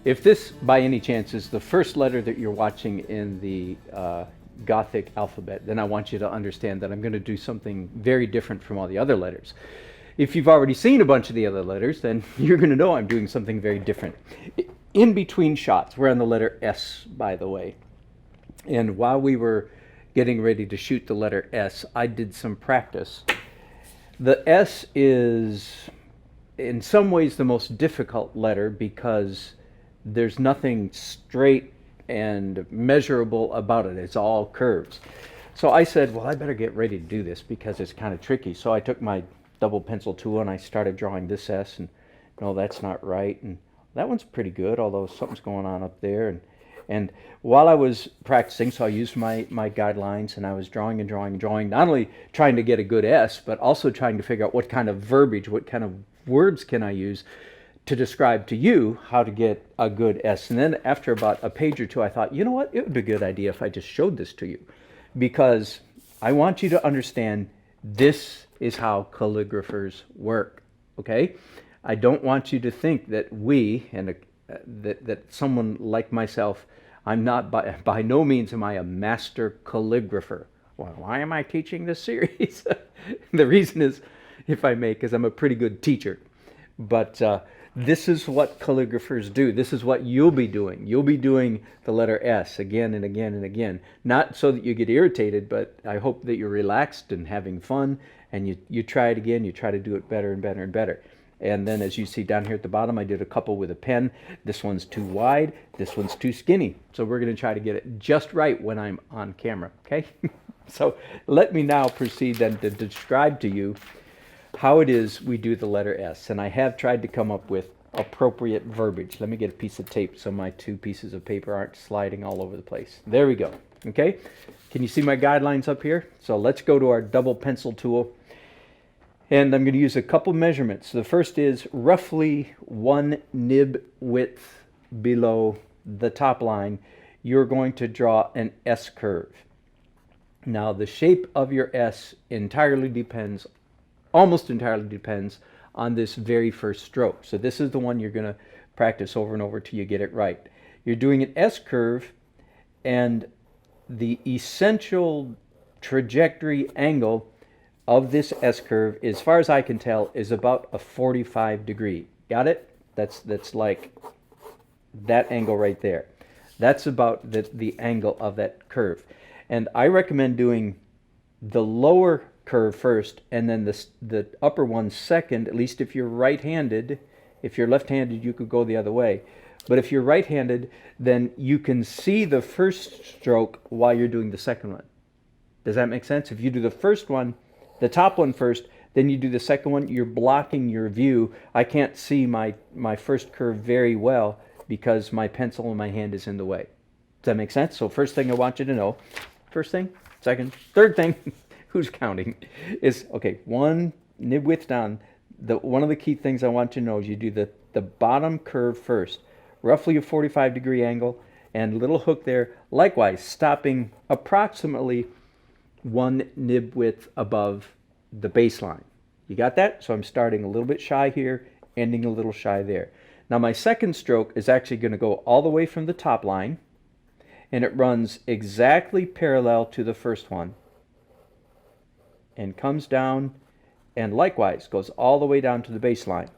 If this, by any chance, is the first letter that you're watching in the Gothic alphabet, then I want you to understand that I'm going to do something very different from all the other letters. If you've already seen a bunch of the other letters, then you're going to know I'm doing something very different. In between shots, we're on the letter S, by the way. And while we were getting ready to shoot the letter S, I did some practice. The S is, in some ways, the most difficult letter because there's nothing straight and measurable about it. It's all curves. So I said, well, I better get ready to do this because it's kind of tricky. So I took my double pencil tool and I started drawing this S, and no, that's not right, and that one's pretty good, although something's going on up there. And while I was practicing, so I used my guidelines, and I was drawing and drawing and drawing, not only trying to get a good S, but also trying to figure out what kind of verbiage, what kind of words can I use to describe to you how to get a good S. And then after about a page or two, I thought, you know what, it would be a good idea if I just showed this to you, because I want you to understand this is how calligraphers work, okay? I don't want you to think that that someone like myself, I'm not, by no means am I a master calligrapher. Well, why am I teaching this series? The reason is, if I may, because I'm a pretty good teacher. But this is what calligraphers do. This is what you'll be doing. You'll be doing the letter S again and again and again. Not so that you get irritated, but I hope that you're relaxed and having fun, and you try it again, you try to do it better and better and better. And then as you see down here at the bottom, I did a couple with a pen. This one's too wide, this one's too skinny. So we're going to try to get it just right when I'm on camera, okay? So let me now proceed then to describe to you how it is we do the letter S. And I have tried to come up with appropriate verbiage. Let me get a piece of tape so my two pieces of paper aren't sliding all over the place. There we go, okay? Can you see my guidelines up here? So let's go to our double pencil tool. And I'm going to use a couple measurements. The first is roughly 1 nib width below the top line. You're going to draw an S curve. Now the shape of your S entirely depends, almost entirely depends, on this very first stroke. So this is the one you're going to practice over and over till you get it right. You're doing an S curve, and the essential trajectory angle of this S curve, as far as I can tell, is about a 45 degree. Got it? That's like that angle right there. That's about the angle of that curve. And I recommend doing the lower curve first and then the upper one second, at least if you're right-handed. If you're left-handed, you could go the other way. But if you're right-handed, then you can see the first stroke while you're doing the second one. Does that make sense? If you do the first one, the top one first, then you do the second one, you're blocking your view. I can't see my first curve very well because my pencil in my hand is in the way. Does that make sense? So first thing I want you to know, first thing, second, third thing, who's counting, is, okay, 1 nib width down. One of the key things I want you to know is you do the bottom curve first, roughly a 45 degree angle, and little hook there, likewise stopping approximately 1 nib width above the baseline. You got that? So I'm starting a little bit shy here, ending a little shy there. Now my second stroke is actually going to go all the way from the top line, and it runs exactly parallel to the first one and comes down, and likewise goes all the way down to the baseline.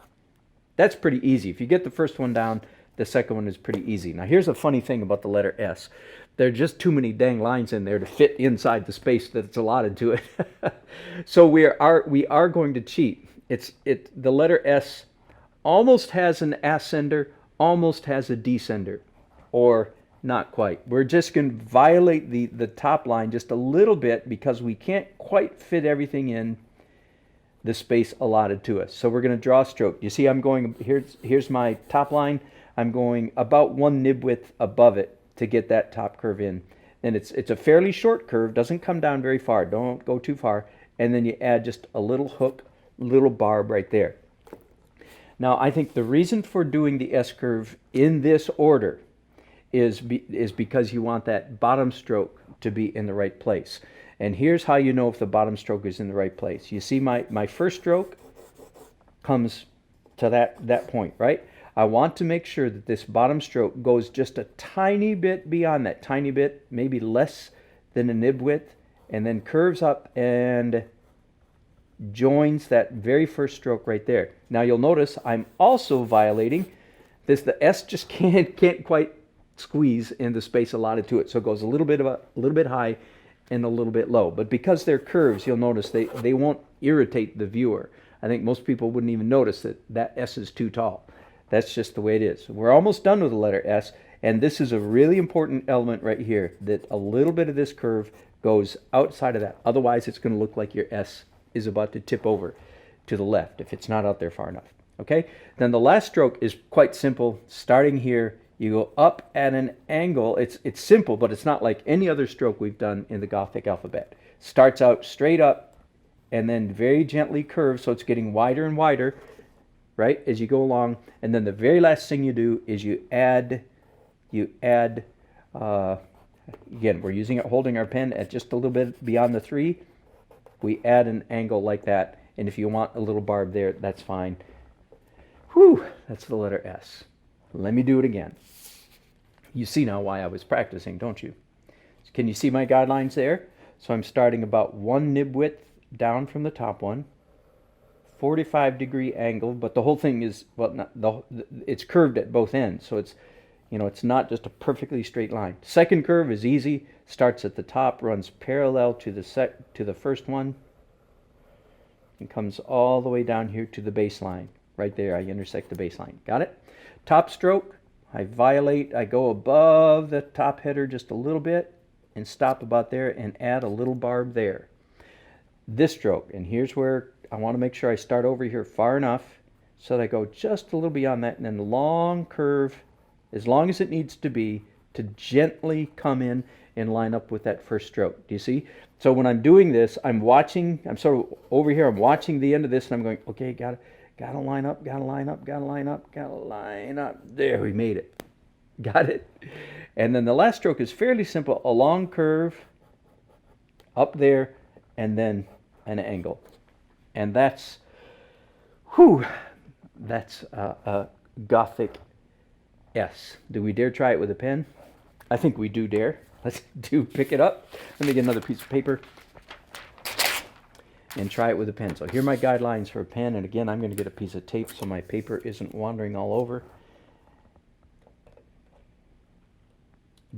That's pretty easy. If you get the first one down, the second one is pretty easy. Now here's a funny thing about the letter S. There are just too many dang lines in there to fit inside the space that's allotted to it. So we are going to cheat. The letter S almost has an ascender, almost has a descender, or not quite. We're just going to violate the top line just a little bit because we can't quite fit everything in the space allotted to us. So we're going to draw a stroke. You see I'm going, here's my top line. I'm going about 1 nib width above it to get that top curve in. And it's a fairly short curve, doesn't come down very far, don't go too far. And then you add just a little hook, little barb right there. Now I think the reason for doing the S curve in this order is because you want that bottom stroke to be in the right place. And here's how you know if the bottom stroke is in the right place. You see my first stroke comes to that point, right? I want to make sure that this bottom stroke goes just a tiny bit beyond that, tiny bit, maybe less than a nib width, and then curves up and joins that very first stroke right there. Now you'll notice I'm also violating this. The S just can't quite squeeze in the space allotted to it, so it goes a little bit high and a little bit low. But because they're curves, you'll notice they won't irritate the viewer. I think most people wouldn't even notice that S is too tall. That's just the way it is. We're almost done with the letter S, and this is a really important element right here, that a little bit of this curve goes outside of that. Otherwise, it's going to look like your S is about to tip over to the left if it's not out there far enough. Okay? Then the last stroke is quite simple. Starting here, you go up at an angle. It's simple, but it's not like any other stroke we've done in the Gothic alphabet. Starts out straight up and then very gently curves, so it's getting wider and wider, right, as you go along. And then the very last thing you do is you add, again, we're using it, holding our pen at just a little bit beyond the 3. We add an angle like that, and if you want a little barb there, that's fine. Whew, that's the letter S. Let me do it again. You see now why I was practicing, don't you? Can you see my guidelines there? So I'm starting about 1 nib width down from the top one, 45-degree angle, but the whole thing is, well, it's curved at both ends, so it's, it's not just a perfectly straight line. Second curve is easy, starts at the top, runs parallel to the first one, and comes all the way down here to the baseline. Right there, I intersect the baseline. Got it? Top stroke, I go above the top header just a little bit, and stop about there, and add a little barb there. This stroke, and here's where I want to make sure I start over here far enough so that I go just a little beyond that, and then the long curve, as long as it needs to be, to gently come in and line up with that first stroke. Do you see? So when I'm doing this, I'm sort of over here, I'm watching the end of this, and I'm going, okay, gotta line up, gotta line up, gotta line up, gotta line up. There, we made it. Got it? And then the last stroke is fairly simple, a long curve up there, and then an angle. And that's a Gothic S. Do we dare try it with a pen? I think we do dare. Let's pick it up. Let me get another piece of paper and try it with a pen. So here are my guidelines for a pen. And again, I'm going to get a piece of tape so my paper isn't wandering all over.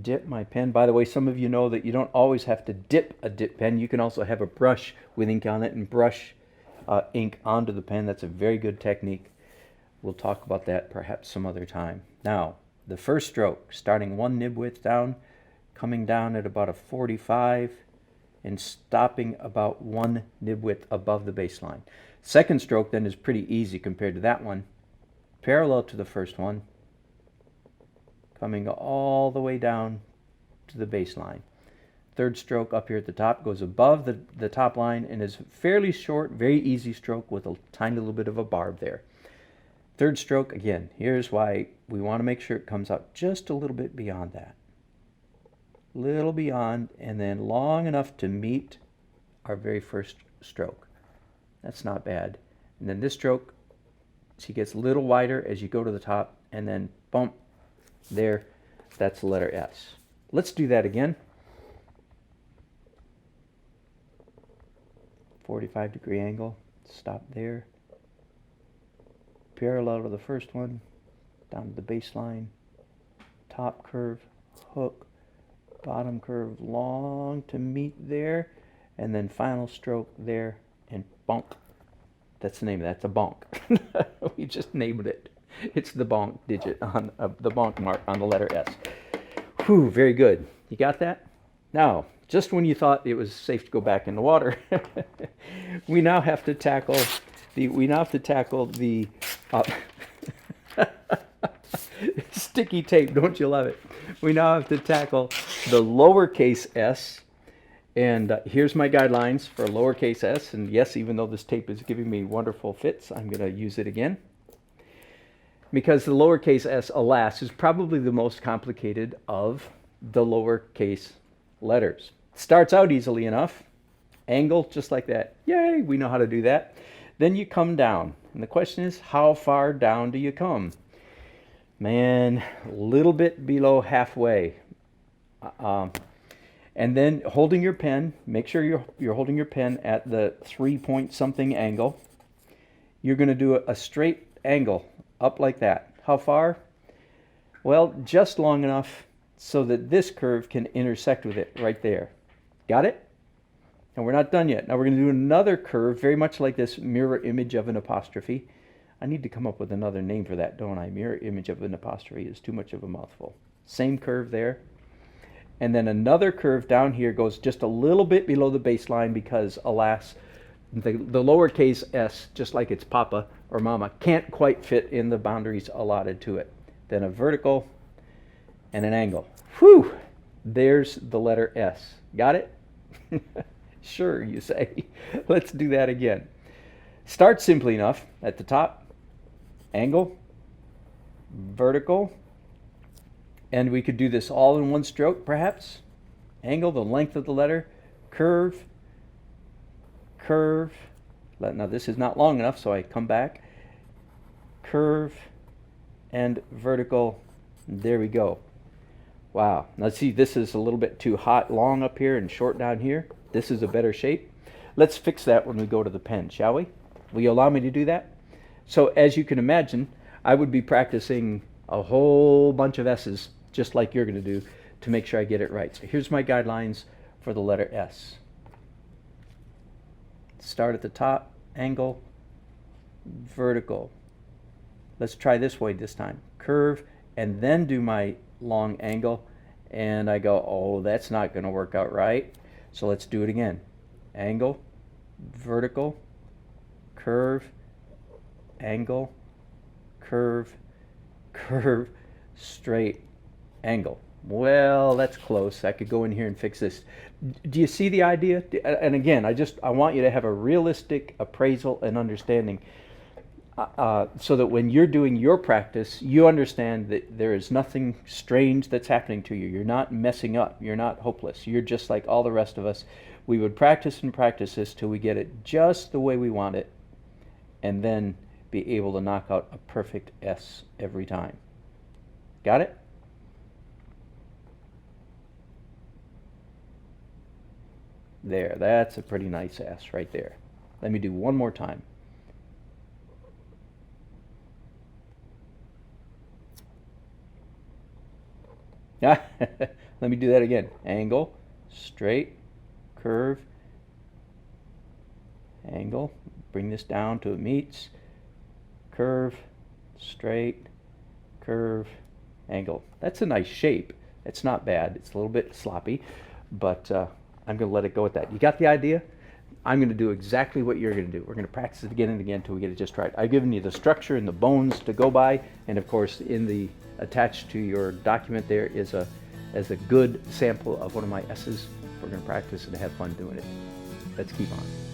Dip my pen. By the way, some of you know that you don't always have to dip a dip pen. You can also have a brush with ink on it and brush ink onto the pen. That's a very good technique. We'll talk about that perhaps some other time. Now, the first stroke, starting 1 nib width down, coming down at about a 45, and stopping about 1 nib width above the baseline. Second stroke then is pretty easy compared to that one. Parallel to the first one, coming all the way down to the baseline. Third stroke up here at the top goes above the top line and is fairly short, very easy stroke with a tiny little bit of a barb there. Third stroke, again, here's why we want to make sure it comes out just a little bit beyond that. Little beyond, and then long enough to meet our very first stroke. That's not bad. And then this stroke, she gets a little wider as you go to the top, and then bump, there, that's the letter S. Let's do that again. 45-degree angle, stop there. Parallel to the first one, down to the baseline, top curve, hook, bottom curve, long to meet there, and then final stroke there, and bonk. That's the name of that. That's a bonk. We just named it. It's the bonk digit on the bonk mark on the letter S. Whew, very good. You got that? Now, just when you thought it was safe to go back in the water, we now have to tackle the sticky tape. Don't you love it? We now have to tackle the lowercase s. And here's my guidelines for lowercase s. And yes, even though this tape is giving me wonderful fits, I'm going to use it again. Because the lowercase s, alas, is probably the most complicated of the lowercase letters. Starts out easily enough. Angle, just like that. Yay, we know how to do that. Then you come down. And the question is, how far down do you come? Man, a little bit below halfway. And then holding your pen, make sure you're holding your pen at the 3-point something angle. You're going to do a straight angle up like that. How far? Well, just long enough so that this curve can intersect with it right there. Got it? And we're not done yet. Now we're going to do another curve very much like this mirror image of an apostrophe. I need to come up with another name for that, don't I? Mirror image of an apostrophe is too much of a mouthful. Same curve there. And then another curve down here goes just a little bit below the baseline because, alas, the lowercase s, just like its papa or mama, can't quite fit in the boundaries allotted to it. Then a vertical and an angle. Whew! There's the letter S. Got it? Sure, you say. Let's do that again. Start simply enough at the top. Angle, vertical, and we could do this all in one stroke perhaps. Angle, the length of the letter, curve, curve. Now this is not long enough, so I come back. Curve and vertical. There we go. Wow. Now see, this is a little bit too long up here and short down here. This is a better shape. Let's fix that when we go to the pen, shall we? Will you allow me to do that? So as you can imagine, I would be practicing a whole bunch of S's, just like you're going to do, to make sure I get it right. So here's my guidelines for the letter S. Start at the top, angle, vertical. Let's try this way this time. Curve, and then do my long angle, and I go, oh, that's not going to work out right. So let's do it again. Angle, vertical, curve, angle, curve, curve, straight, angle. Well, that's close. I could go in here and fix this. Do you see the idea? And again, I want you to have a realistic appraisal and understanding so that when you're doing your practice, you understand that there is nothing strange that's happening to you. You're not messing up. You're not hopeless. You're just like all the rest of us. We would practice and practice this till we get it just the way we want it, and then be able to knock out a perfect S every time. Got it? There, that's a pretty nice S right there. Let me do one more time. Let me do that again. Angle, straight, curve, angle. Bring this down till it meets. Curve, straight, curve, angle. That's a nice shape. It's not bad. It's a little bit sloppy, but I'm going to let it go at that. You got the idea? I'm going to do exactly what you're going to do. We're going to practice it again and again until we get it just right. I've given you the structure and the bones to go by, and of course, in the attached to your document there is a good sample of one of my S's. We're going to practice and have fun doing it. Let's keep on.